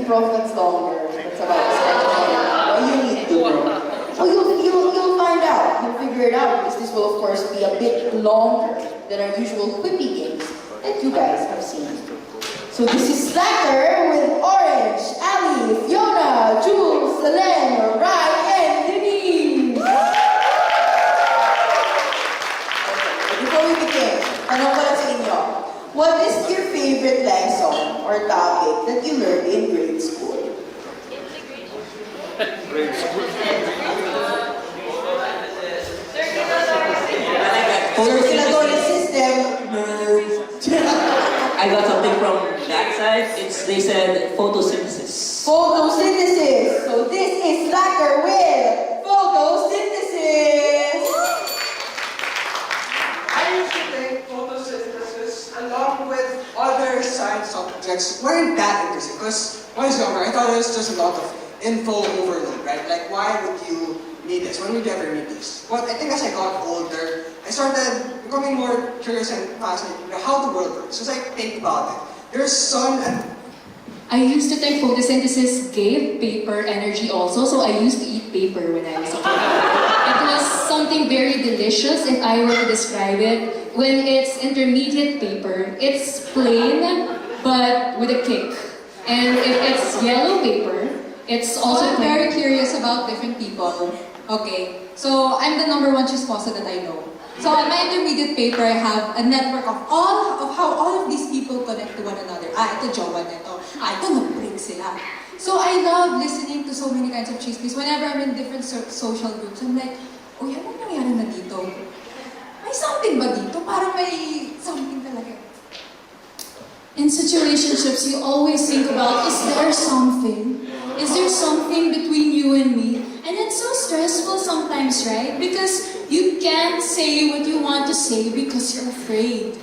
improv that's longer. That's about as much as you need to know. Well, you'll find out. You'll figure it out because this will, of course, be a bit longer than our usual quippy games that you guys have seen. So this is Slacker with Orange, Ali, Fiona, Jules, Selene, Rai, and Denise. Okay, before we begin, tanong ko lang sa inyo. What is your favorite lesson or topic that you learned in grade school? Circulatory system. I got something from that side. They said photosynthesis. Photosynthesis. So this is Slacker with photosynthesis. I used to think photosynthesis, along with other science subjects, weren't that interesting. Because when I was younger, I thought it was just a lot of info overload, right? Like, why would you need this? When would you ever need this? But I think as I got older, I started becoming more curious and fascinated with how the world works. So I think about it. There's sun and... I used to think photosynthesis gave paper energy also, so I used to eat paper when I was a kid. It was something very delicious. If I were to describe it, when it's intermediate paper, it's plain but with a kick. And if it's yellow paper, it's also I'm very curious about different people. Okay, so I'm the #1 chismosa that I know. So on my intermediate paper, I have a network of how all of these people connect to one another. Ito jowa nito. Ito nag-break sila. So I love listening to so many kinds of chismis. Whenever I'm in different social groups, I'm like, oh, ano nangyari na dito? May something ba dito? Parang may something talaga. in situationships, you always think about, is there something? Is there something between you and me? And it's so stressful sometimes, right? Because you can't say what you want to say because you're afraid.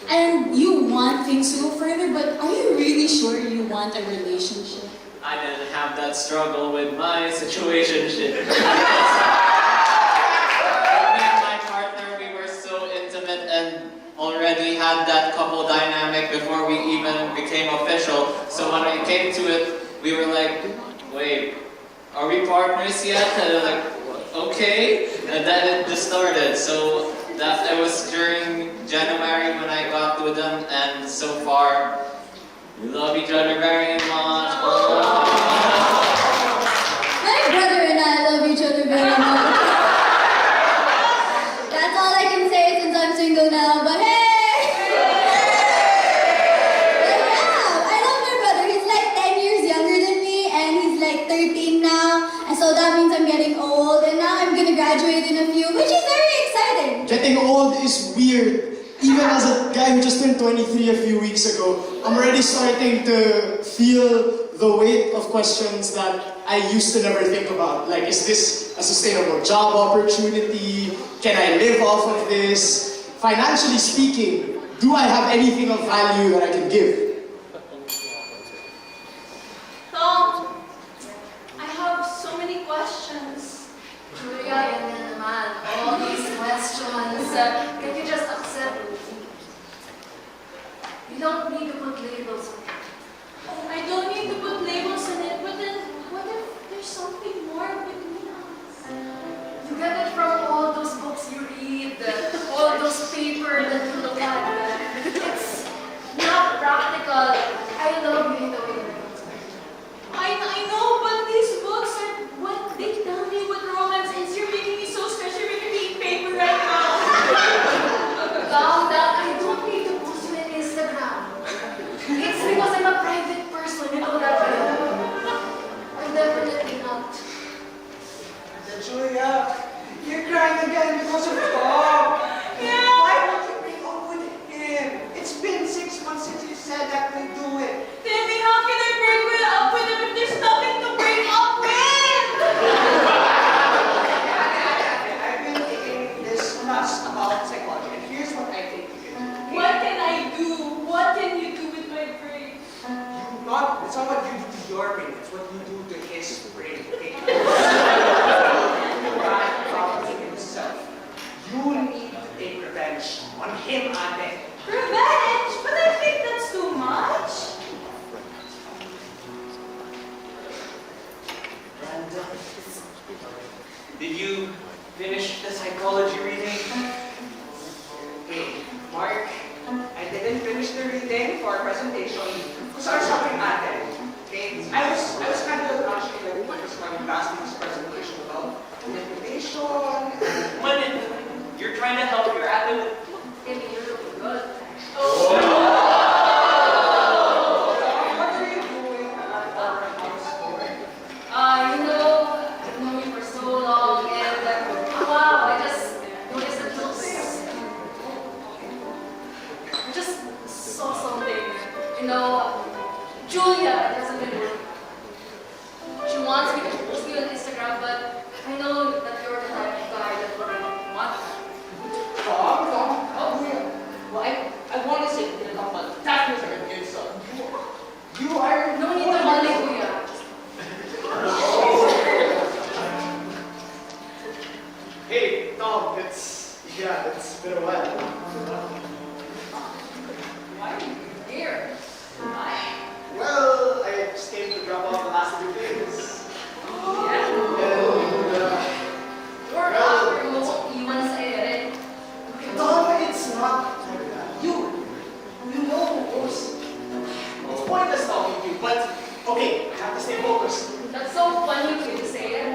And you want things to go further, but are you really sure you want a relationship? I didn't have that struggle with my situationship. Me and my partner, we were so intimate and already had that couple dynamic before we even became official. So when it came to it, we were like, wait, are we partners yet? And they're like, okay. And then it just started. So that it was during January when I got with them, and so far, we love each other very much. My brother and I love each other very much. That's all I can say since I'm single now, but hey! But yeah, I love my brother. He's like 10 years younger than me, and he's like 13 now. And so that means I'm getting old, and now I'm gonna graduate in a few, which is very exciting. Getting old is weird. Even as a guy who just turned 23 a few weeks ago, I'm already starting to feel the weight of questions that I used to never think about. Like, is this a sustainable job opportunity? Can I live off of this? Financially speaking, do I have anything of value that I can give? Tom, I have so many questions. Julia, yan na naman. All these questions. Can you just accept it? You don't need to put labels on it. Oh, I don't need to put labels on it, but then what if there's something more between us? You get it from all those books you read, all those papers that you look at. It's not practical. I love you in the way that I know, but these books are what they tell me what romance is. You're making me so stressed. You're making me eat paper right now. Calm down. I don't need to post you on Instagram. It's because I'm a private person. You know that, right? I'm definitely not. Julia, you're crying again because of Tom. Yeah. Why won't you break up with him? It's been 6 months since you said that we do it. Timmy, how can I break up with him if there's nothing to break up with? I've been taking this class about psychology, and here's what I think you can do. What can I do? What can you do with my brain? It's not what you do to your brain, it's what you do to his brain. Okay? Himself. You need to take revenge on him, Ate. Revenge? But I think that's too much. Did you finish the psychology reading? Hey, Mark, I didn't finish the reading for our presentation because I was talking at it. Okay, I was kind of rushing like what was my last week's presentation about manipulation. When you're trying to help your athlete. Maybe you're really good. What are you doing at our house for? You know, I've known you for so long, and wow, I just noticed that I just saw something. You know, Julia doesn't been working. She wants me to post you on Instagram, but I know that you're the type of guy that would want that. Well, I want to say it enough, but that was a good son. You are No need to money, Kuya. Hey, Tom, it's been a while. Why are you here? Why? Well, I just came to drop off the last of the things. Yeah. Or after mo, iwan sa ere. Tom, it's not like that. You know, of course. It's pointless talking to you, but okay, I have to stay focused. That's so funny of you to say it.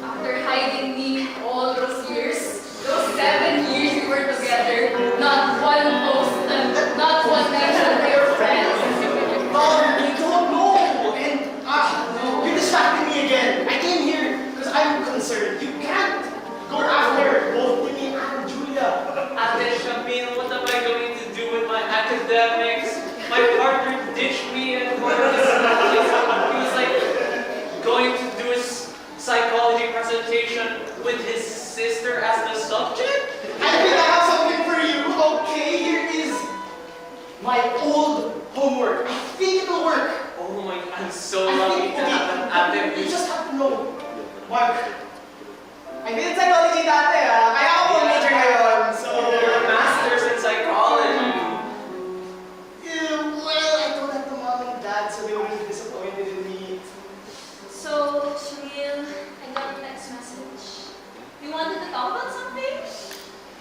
After hiding me all those years, those 7 years we were together, not one post and not one mention to your friends. Tom, you don't know, and you're distracting me again. I came here because I'm concerned. You can't go after both Timmy and Julia. Ate Shapin, what am I going to do with my academics? My partner ditched me and he was like going to do his psychology presentation with his sister as the subject? I think I have something for you. Okay, here is my old homework. I think it'll work. Oh my, I'm so lucky to have an You ate. just have to know. Mark, I did psychology dati kaya ako major ngayon. So, You're a master's in psychology. yeah, well, I told that to mom and dad so they wouldn't be disappointed in me. So, Shamil, I got a text message. You wanted to talk about something?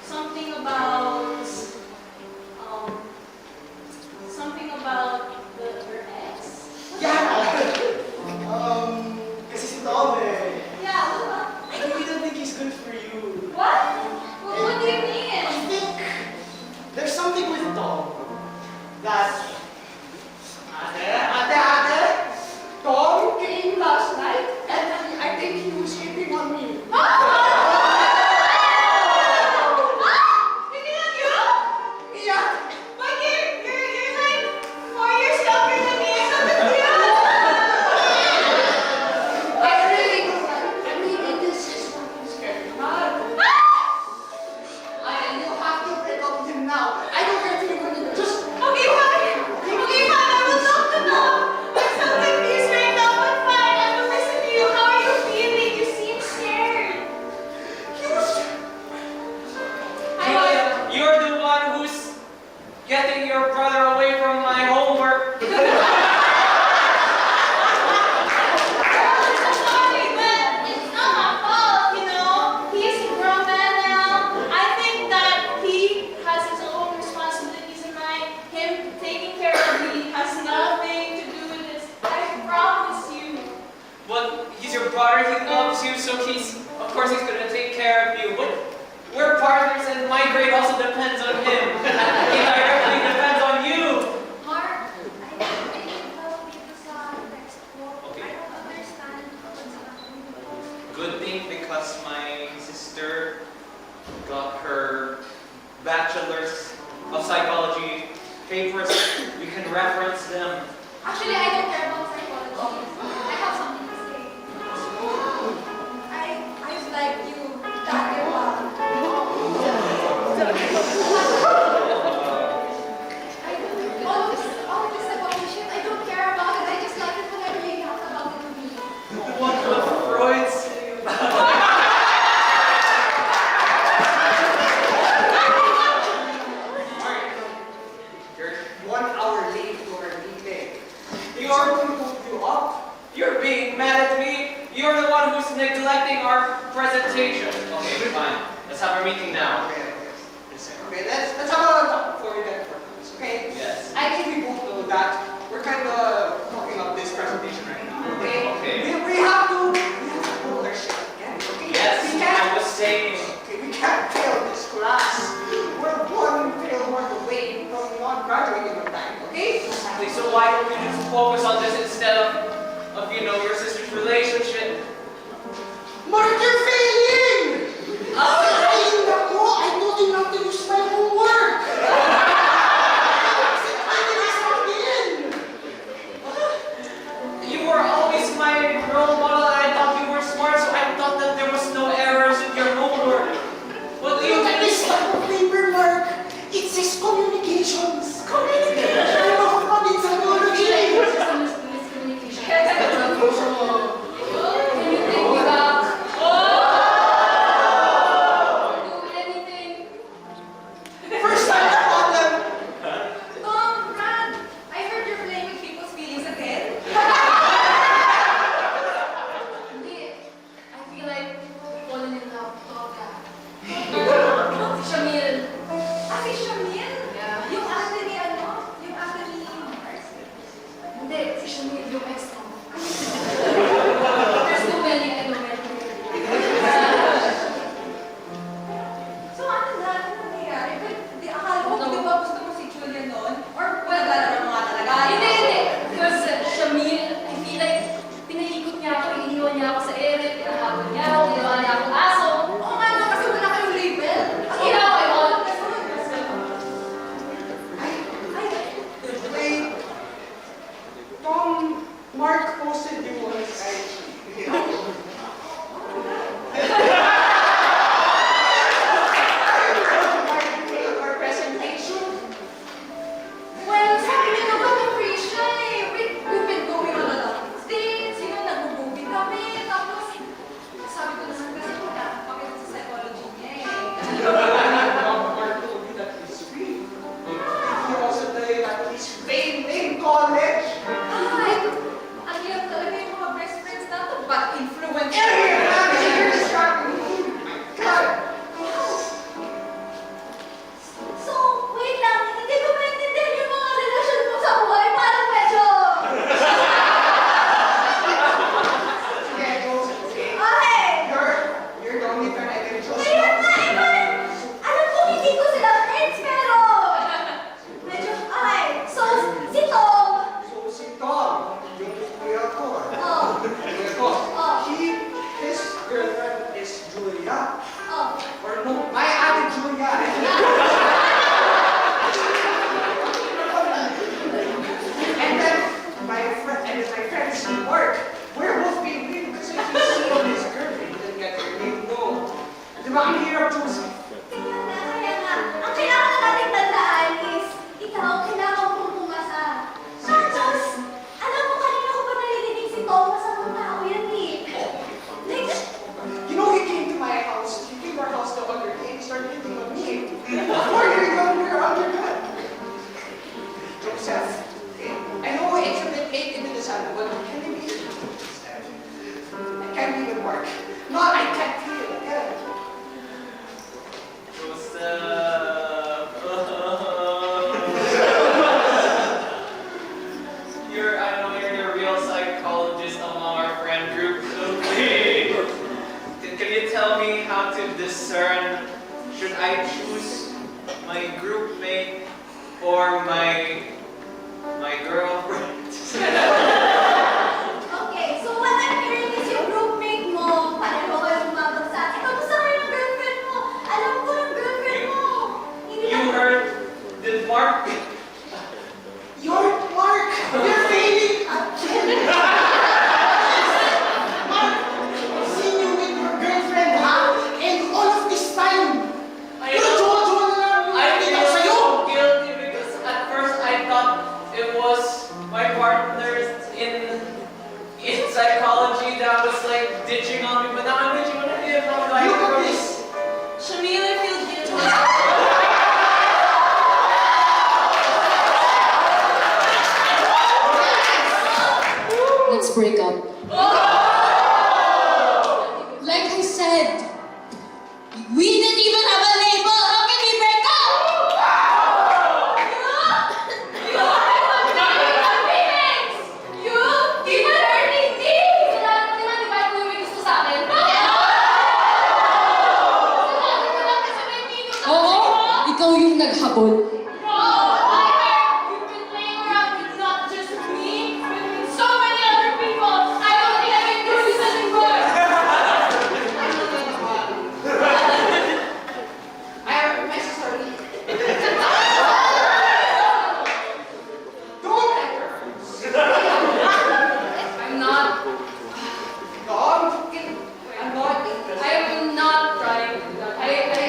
Something about, your ex? Yeah! Kasi si Tom Yeah, what about? I really don't think he's good for you. What? What do you mean? I think there's something with Tom that... Ate! Tom came last night and I think he was hitting on me. Yeah! But you're like 4 years younger than me. It's not a big deal. I mean, this is fucking scary. And you have to break up with him now. I don't care if you're going to just... Okay, fine. Okay, fine. I will talk to them. But something is right now, but fine. I will listen to you. How are you feeling? You seem scared. You're the one who's getting your brother away from my homework. Sorry, but it's not my fault, you know. He's a grown man now. I think that he has his own responsibilities in mind. Him taking care of me has nothing to do with this. I promise you. But he's your brother, he loves you, so of course he's gonna take care of you. But we're partners and my grade also depends on him. And he directly depends on you. Mark, I need help dito sa textbook. Okay. I don't understand what's happening. Good thing because my sister got her bachelor's of psychology papers. We can reference them. Actually, I don't care about psychology. I have something to say. I've liked you. Dati pa. All of this about the shit, I don't care about it. I just like it whenever you talk about it to me. What would Freud say about You're 1 hour late to our meeting. You're being mad at me. You're the one who's neglecting our presentation. Okay, fine. Let's have our meeting now. Okay, let's have a talk before we get to this, okay? Yes. I think we both know that we're kind of talking up this presentation right now, okay? Okay. We have to hold our shit again, okay? Yes, We I can't, was saying. okay, we can't fail this class. We're one fail mark away from not graduating on time, okay? Exactly. So why don't we just focus on this instead of your sister's relationship? Mark, you're failing! Ay, nako! I told you not to use my homework! You were always my role model and I thought you were smart, so I thought that there was no errors in your homework. But you Look at this type of paper, Mark! It says communications! Communication! I'm a fucking psychology! Can you take me back? Do anything? First time I caught them! Tom, Brad, I heard you're playing with people's feelings again. Hindi. I feel like falling in love. Toga. Si Shamil. Ah, si Shamil? Yeah. Yung ate ni ano? Yung ate ni Mars? Hindi, si Shamil yung ex ko. There's too many, I know many. So ano na? Ano nangyayari? Di akala ko, di ba gusto mo si Julia noon? Or wala ba naman mga talaga? Hindi, hindi. Because Shamil, I feel like pinaikot niya ako, iniiwan niya ako sa ere, pinahabol niya ako, ginawa niya akong aso. Oo nga no, kasi wala kayong label. Ang ginawa ko yun. Wait. Tom, Mark posted you on his IG. Our presentation. Well, sabi niya naman yung Christian eh. We've been going on a lot of dates, nag-movie kami, tapos sabi ko naman kasi pakita sa psychology niya eh. Mark told you that he's free. He also told you that he's failed in college. Ay, ang hirap talaga yung mga best friends nato. Bad influence. You're distracting me. God. So, wait lang, hindi ko maintindihan yung mga relasyon mo sa buhay. Parang medyo... Okay, Joseph, okay? Okay! You're the only friend I can trust. Kaya nga, alam ko hindi ko sila friends, pero... Medyo, okay. So, si Tom, So si Tom, yung kuya ko, oh, kuya ko, oh, his girlfriend is Julia. oh. Or no, my ate Julia. And then my friend is Mark. We're both being weird because if you see his girlfriend, he didn't get her name, no. Di ba ang hirap, Joseph? Kaya nga. Ang kailangan na natin tandaan is, ikaw, kailangan mong pumasa. Tapos, alam mo, kanina ko pa naririnig si Tom, masamang tao yan eh. Like, You know, he came to my house. He came to our house the other day and started hitting on me. Before you're younger, undergrad. Joseph, I know it's a bit late into the Sabbath, but can you be instead? I can't be with Mark. No, I can't feel it. Yeah. I know you're the real psychologist among our friend group. So please, can you tell me how to discern? Should I choose my group mate or my girlfriend? okay, so what I'm hearing is yung groupmate mo, pareho kayo bumabagsak. Kamusta kayo ng girlfriend mo? Alam ko yung girlfriend mo. Hindi You lang- heard? Did Mark? You're Mark! You're failing again! Mark, I've seen you with your girlfriend, ha? And all of this time, I you're know. Jojo na lang yung I nakita feel sa'yo! so guilty because at first I thought it was my partners in psychology that was like ditching on me, but now I'm ditching on him. I'm like, Look at this! Shamil, I feel guilty. Let's break up. Oh! said, we didn't even have a label. How can we break up? You even hurting me! Sinabi mo naman, di ba, ito yung may gusto sa akin? Sinabi mo lang kasi may minutes ako Oo, sa'yo. ikaw yung naghabol. No, Oliver! You've been playing around with not just me, but with so many other people. I don't think I can do this anymore. I'm sorry. I'm not. God. I'm not. I am not trying to do that. I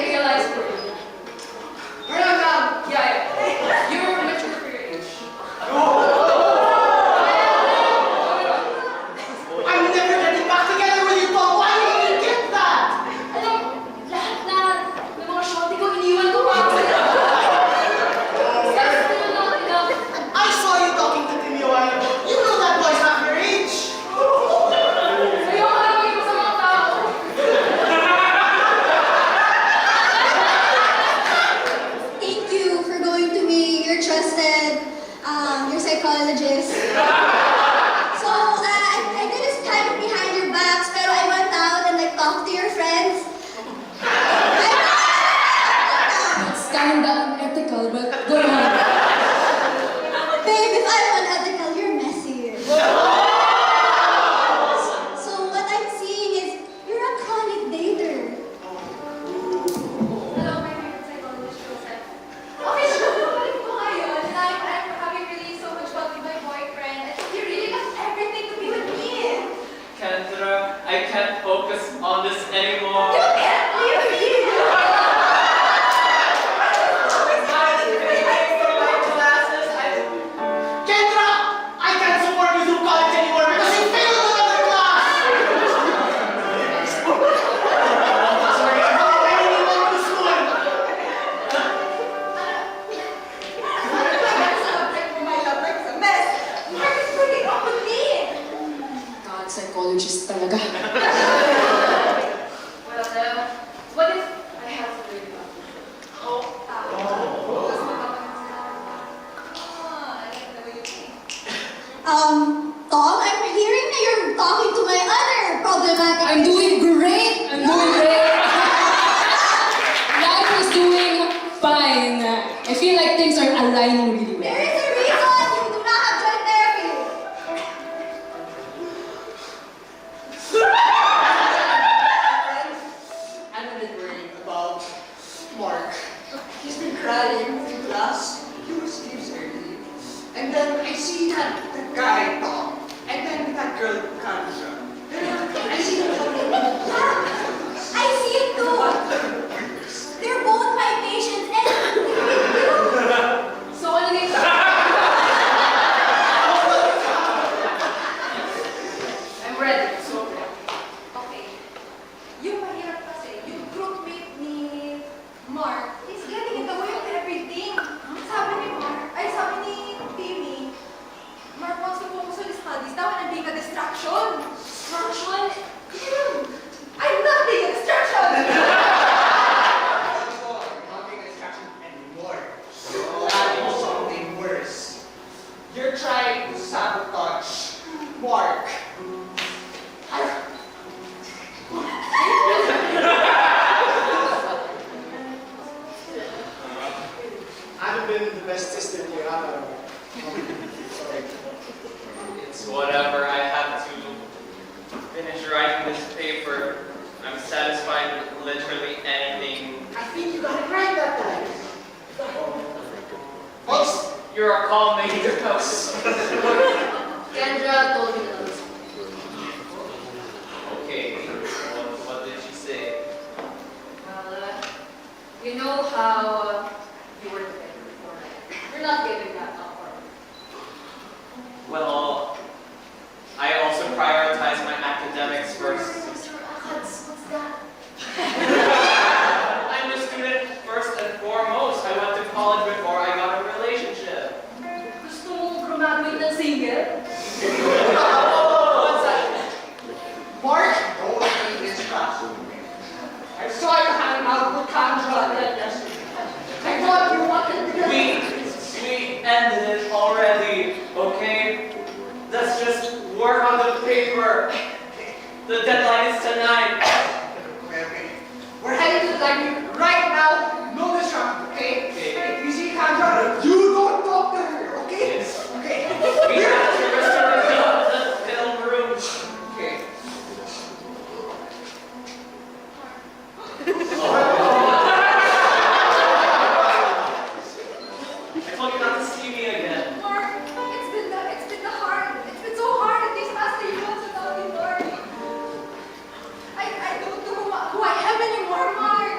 realize for you. We're not done. Yeah. You're mature for your age. I'm never getting back together with you, Paul. Why did you get that? Alam, lahat ng mga shorty ko, iniwan ko pa ako sila. That's still not enough. I saw you talking to Timmy a while ago. You know that boy's half your age. Ayaw ka na maging sa mga tao. Thank you for going to me, your trusted, your psychologist. So, I did this kind of behind your backs, pero I went out and like talked to your friends. It's kinda unethical, but go on. Babe, if I'm unethical, you're messy. So what I'm seeing is, you're a chronic dater. Hello, my favorite psychologist, Joseph. Okay, so balik ko ngayon, and I'm having really so much fun with my boyfriend. And he really left everything to be with me. Kendra, I can't focus on this anymore. You can't leave me! Kendra, I can't support you through college anymore because you failed another class. Sorry, I'm not anything wrong with school. My love life is a mess. Mark is breaking up with me. God, psychologist talaga. Well, what if I have to break up? Oh, Tapos magkakaroon sila. I like the way you think. Tom, I'm hearing that you're talking to my other problematic. I'm doing great! I'm doing great! Life is doing fine. I feel like things are aligning really There well. is a reason you do not have joint therapy. I'm a bit worried about Mark. He's been crying in class. He always leaves early. And then I see that the guy Tom, and then that girl Kanja. I see them talking. I see it too. They're both my patients and So, ano na yung I'm ready. So, okay. Yung mahirap kasi, yung groupmate ni Mark is getting in the way of everything. Sabi ni Timmy, Mark wants to focus on his studies. Dapat na being a distraction. Distraction? I'm not being a distraction. Not being a distraction anymore. You're adding something worse. You're trying to sabotage Mark. I haven't been the best sister here, have I? Sorry. It's whatever. I have to finish writing this paper. I'm satisfied with literally anything. I think you got it right that time. Folks, You're a calm major house. Kendra told me that. Okay, what did she say? Well, you know how you were together before, right? You're not giving that up, are you? Well, I also prioritize my academics first. What's that? I'm a student first and foremost. I went to college before I got a relationship. Gusto mong graduate ng single? the paper. The deadline is tonight. Okay. We're heading to the library right now. No disruption, okay? If you see Chandra, you don't talk to her, okay? Yes. Okay. We have to restore the film room. Okay. I told you not to see me again. Mark, it's been so hard in these past 3 months without you, Mark. I don't know who I am anymore, Mark.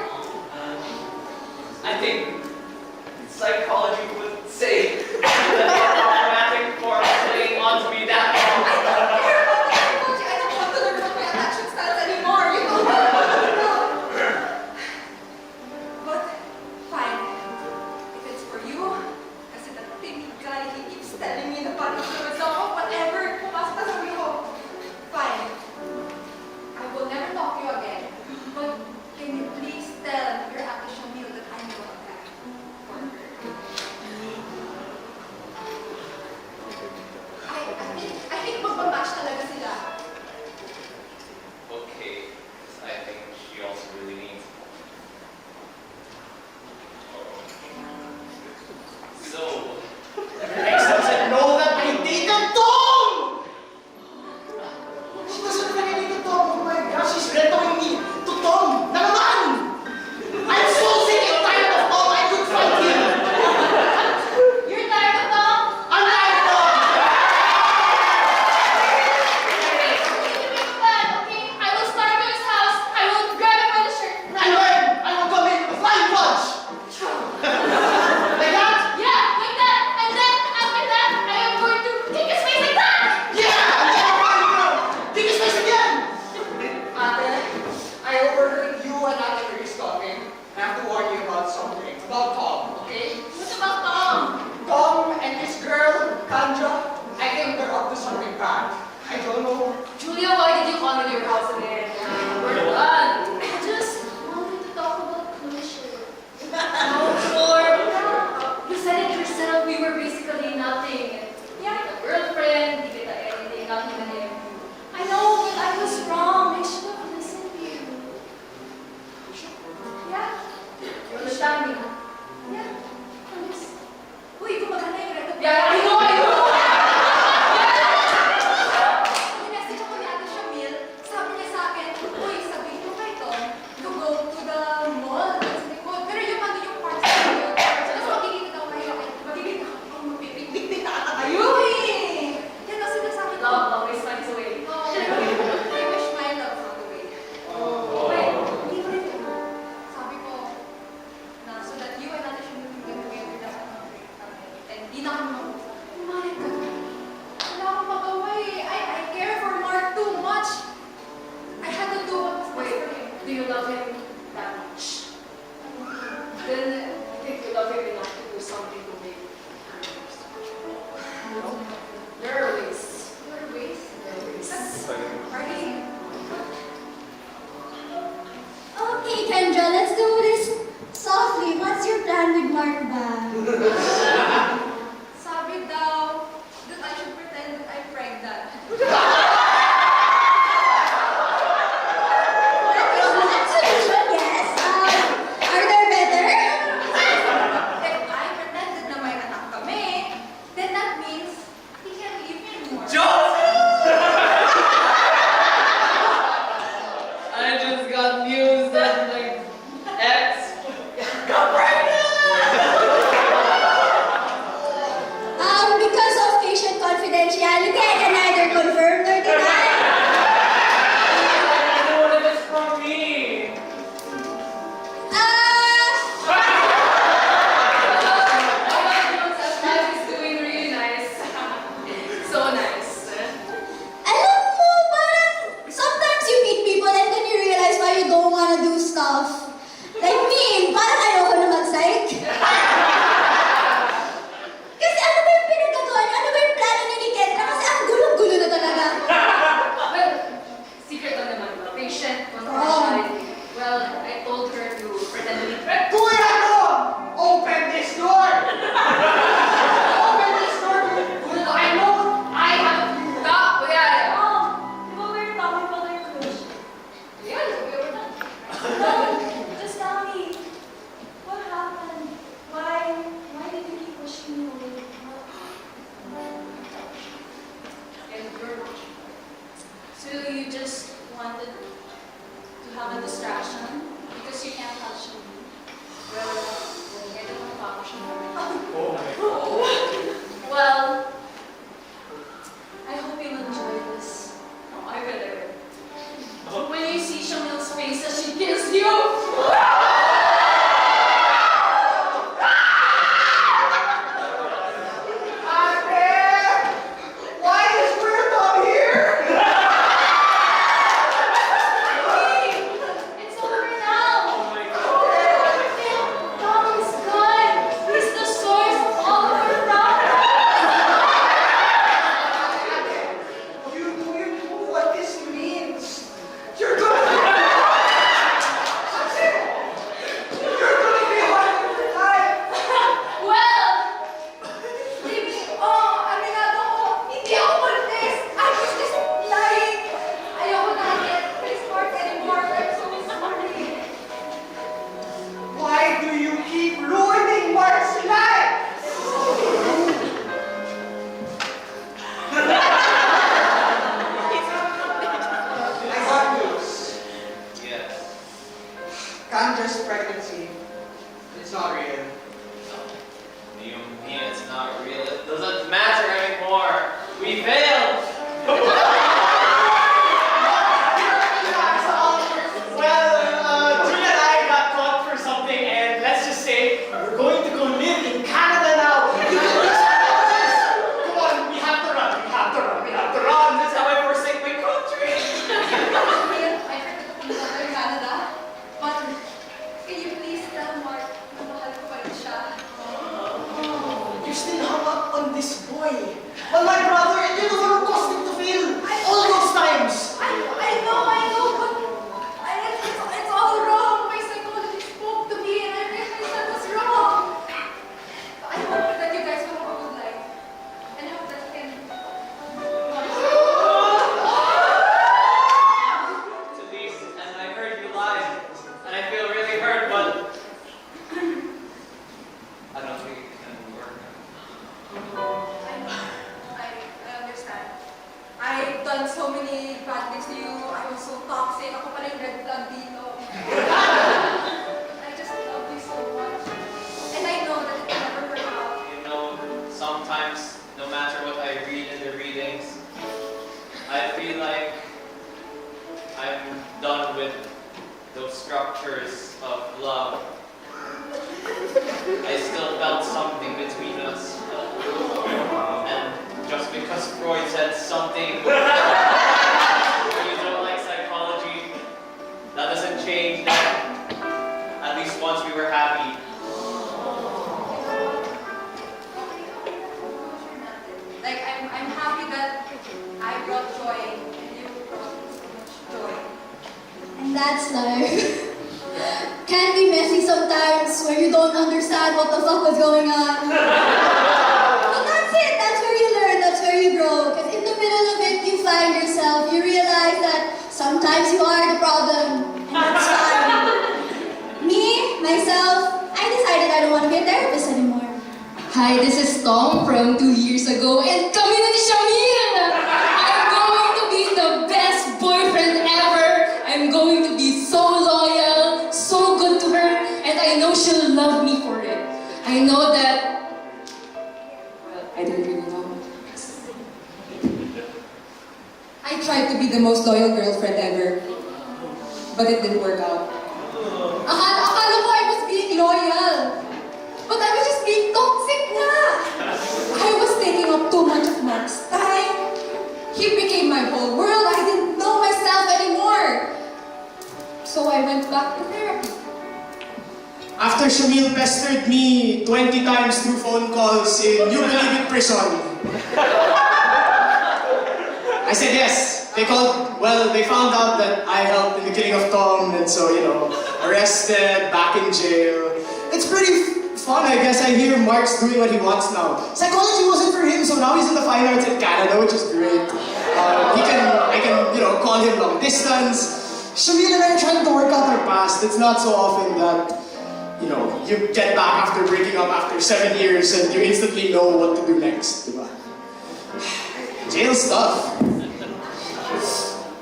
So you just wanted to have a distraction because you can't touch me. Well, I hope you'll enjoy this. Oh, I will. When you see Shamil's face as she kills you. It's over now. Tom is gone. He's the source of all of our problems. You know what this means. You're gonna be hard for life. Well, aminado ko, hindi ako buntis. I was just lying. Ayoko na get this part anymore. I'm so sorry. Why do you keep ruining Mark's life? I got news. Yes. Kanja's pregnancy. It's not real. You mean it's not real? It doesn't matter anymore. We failed. Well, Julia and I got caught for something, and let's just say we're going to go live in Canada now. Come on, we have to run. We have to run. We have to run. That's how I forsake my country. I heard that the people in Canada. But Can you please tell Mark na mahal ko pa rin siya? You're still hung up on this boy. Well, my brother, and you know how costing to feel all those times. I know, but it's all wrong. My psychologist spoke to me and I realized I was wrong. I hope that you guys will have a good life. And I hope that you can... Denise, and I heard you lied, and I feel really hurt, but I don't think it can work. I understand. I've done so many bad things to you. I was so toxic. Ako pa rin red flag dito. I just love you so much. And I know that it can never work out. You know, sometimes, no matter what I read in the readings, I feel like I'm done with those structures of love. I still felt something between us. And just because Freud said something, you don't like psychology, that doesn't change that at least once we were happy. Like, I'm happy that I brought joy and you brought so much joy. And that's life. Can be messy sometimes where you don't understand what the fuck was going on. But that's it, that's where you learn, that's where you grow. Because in the middle of it, you find yourself, you realize that sometimes you are the problem. And that's fine. Me, myself, I decided I don't want to be a therapist anymore. Hi, this is Tom from 2 years ago, and kami na ni Shamil! I'm going to be the best boyfriend ever! I'm going to be so loyal, so good to her, and I know she'll love me for it. I know that... Well, I don't really know. I tried to be the most loyal girlfriend ever, but it didn't work out. Akala ko I was being loyal. But I was just being toxic na. I was taking up too much of Mark's time. He became my whole world. I didn't know myself anymore. So I went back to therapy. After Shamil pestered me 20 times through phone calls in You Believe It prison, I said yes. They found out that I helped in the killing of Tom, and so, arrested, back in jail. It's pretty fun, I guess. I hear Mark's doing what he wants now. Psychology wasn't for him, so now he's in the fine arts in Canada, which is great. I can call him long distance. Shamil and I are trying to work out our past. It's not so often that, you get back after breaking up after 7 years and you instantly know what to do next, diba? Jail stuff.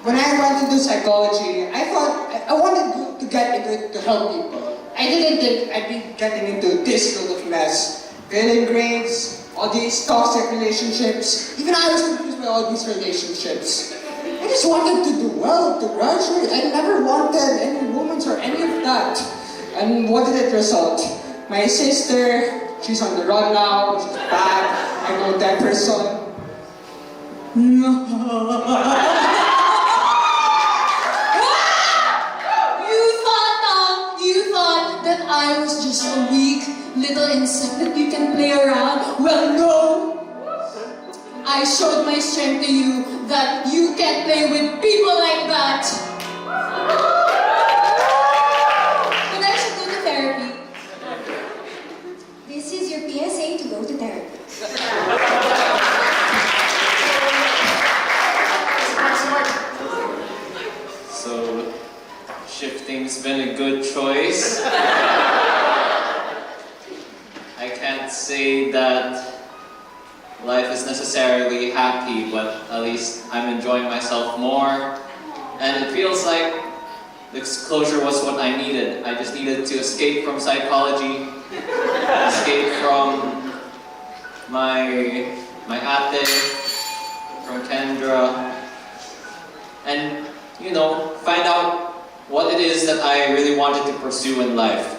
when I went into psychology, I thought I wanted to get into it to help people. I didn't think I'd be getting into this sort of mess. Failing grades, all these toxic relationships. Even I was confused by all these relationships. I just wanted to do well, to graduate. I never wanted any romance or any of that. And what did it result? My sister, she's on the run now, she's back. I know that person. You thought that I was just a weak little insect that you can play around? Well, no! I showed my strength to you that you can't play with people like that. But I should go to therapy. This is your PSA to go to therapy. So, shifting's been a good choice. I can't say that life is necessarily happy, but at least I'm enjoying myself more. And it feels like this closure was what I needed. I just needed to escape from psychology, escape from my ate, from Kendra, and find out what it is that I really wanted to pursue in life.